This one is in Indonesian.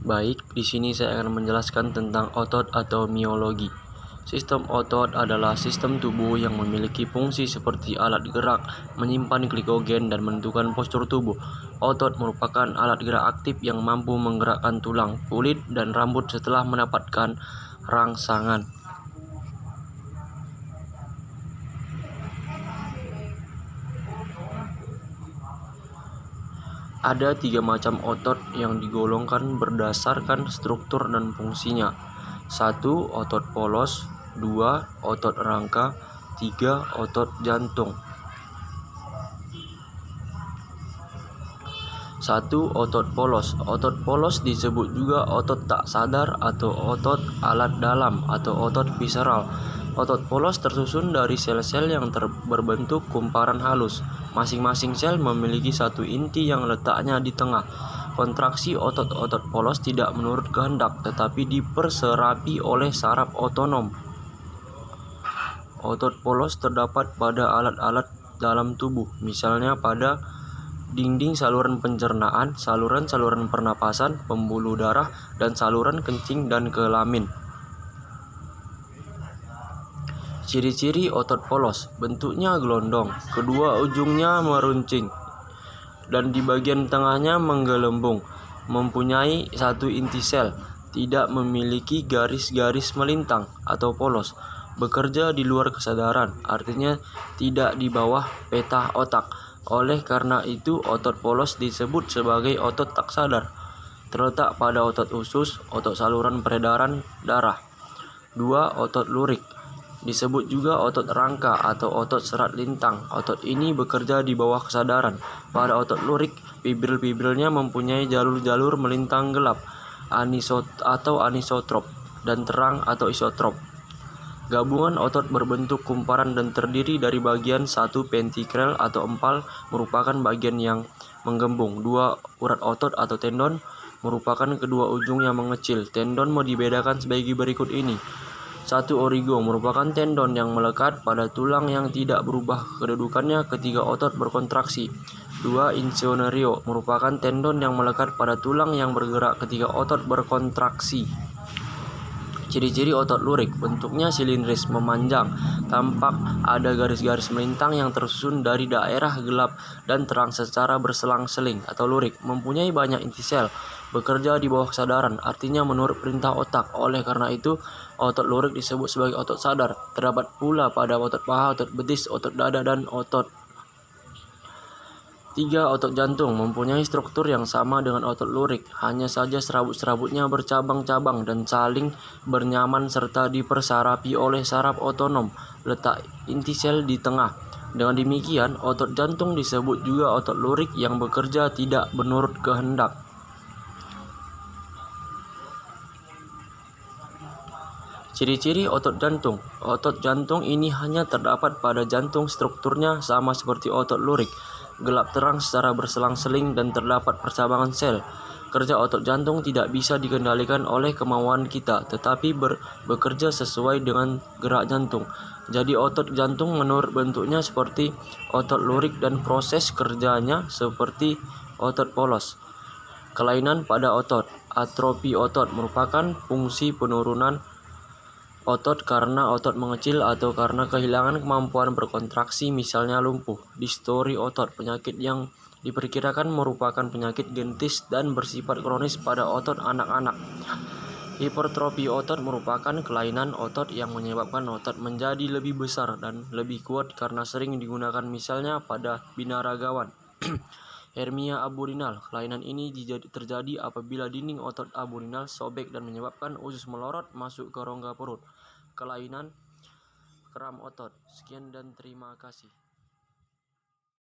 Baik, di sini saya akan menjelaskan tentang otot atau miologi. Sistem otot adalah sistem tubuh yang memiliki fungsi seperti alat gerak, menyimpan glikogen, dan menentukan postur tubuh. Otot merupakan alat gerak aktif yang mampu menggerakkan tulang, kulit, dan rambut setelah mendapatkan rangsangan. Ada 3 macam otot yang digolongkan berdasarkan struktur dan fungsinya. 1. Otot polos. 2. Otot rangka. 3. Otot jantung. 1. Otot polos. Otot polos disebut juga otot tak sadar atau otot alat dalam atau otot visceral. Otot polos tersusun dari sel-sel yang berbentuk kumparan halus. Masing-masing sel memiliki satu inti yang letaknya di tengah. Kontraksi otot-otot polos tidak menurut kehendak, tetapi diperserapi oleh saraf otonom. Otot polos terdapat pada alat-alat dalam tubuh, misalnya pada dinding saluran pencernaan, saluran-saluran pernapasan, pembuluh darah, dan saluran kencing dan kelamin. Ciri-ciri otot polos: bentuknya gelondong, kedua ujungnya meruncing, dan di bagian tengahnya menggelembung, mempunyai satu inti sel, tidak memiliki garis-garis melintang atau polos, bekerja di luar kesadaran, artinya tidak di bawah peta otak. Oleh karena itu, otot polos disebut sebagai otot tak sadar. Terletak pada otot usus, otot saluran peredaran darah. 2. Otot lurik. Disebut juga otot rangka atau otot serat lintang. Otot ini bekerja di bawah kesadaran. Pada otot lurik, fibril-fibrilnya mempunyai jalur-jalur melintang gelap, anisotrop, dan terang atau isotrop. Gabungan otot berbentuk kumparan dan terdiri dari bagian 1 ventrikel atau empal merupakan bagian yang menggembung. 2. Urat otot atau tendon merupakan kedua ujung yang mengecil. Tendon mau dibedakan sebagai berikut ini. 1. Origo merupakan tendon yang melekat pada tulang yang tidak berubah kedudukannya ketika otot berkontraksi. 2. Insionerio merupakan tendon yang melekat pada tulang yang bergerak ketika otot berkontraksi. Ciri-ciri otot lurik: bentuknya silindris, memanjang, tampak ada garis-garis melintang yang tersusun dari daerah gelap dan terang secara berselang-seling atau lurik, mempunyai banyak inti sel, bekerja di bawah kesadaran, artinya menurut perintah otak. Oleh karena itu, otot lurik disebut sebagai otot sadar. Terdapat pula pada otot paha, otot betis, otot dada, dan otot. 3. Otot jantung mempunyai struktur yang sama dengan otot lurik, hanya saja serabut-serabutnya bercabang-cabang dan saling bernyaman serta dipersarapi oleh saraf otonom. Letak inti sel di tengah. Dengan demikian, otot jantung disebut juga otot lurik yang bekerja tidak menurut kehendak. Ciri-ciri otot jantung. Otot jantung ini hanya terdapat pada jantung. Strukturnya sama seperti otot lurik, gelap terang secara berselang-seling dan terdapat percabangan sel. Kerja otot jantung tidak bisa dikendalikan oleh kemauan kita, tetapi bekerja sesuai dengan gerak jantung. Jadi otot jantung menurut bentuknya seperti otot lurik dan proses kerjanya seperti otot polos. Kelainan pada otot. Atrofi otot merupakan fungsi penurunan otot karena otot mengecil atau karena kehilangan kemampuan berkontraksi, misalnya lumpuh. Distori otot, penyakit yang diperkirakan merupakan penyakit genetis dan bersifat kronis pada otot anak-anak. Hipertrofi otot merupakan kelainan otot yang menyebabkan otot menjadi lebih besar dan lebih kuat karena sering digunakan, misalnya pada binaragawan. Hernia abdominal. Kelainan ini terjadi apabila dinding otot abdominal sobek dan menyebabkan usus melorot masuk ke rongga perut. Kelainan kram otot. Sekian dan terima kasih.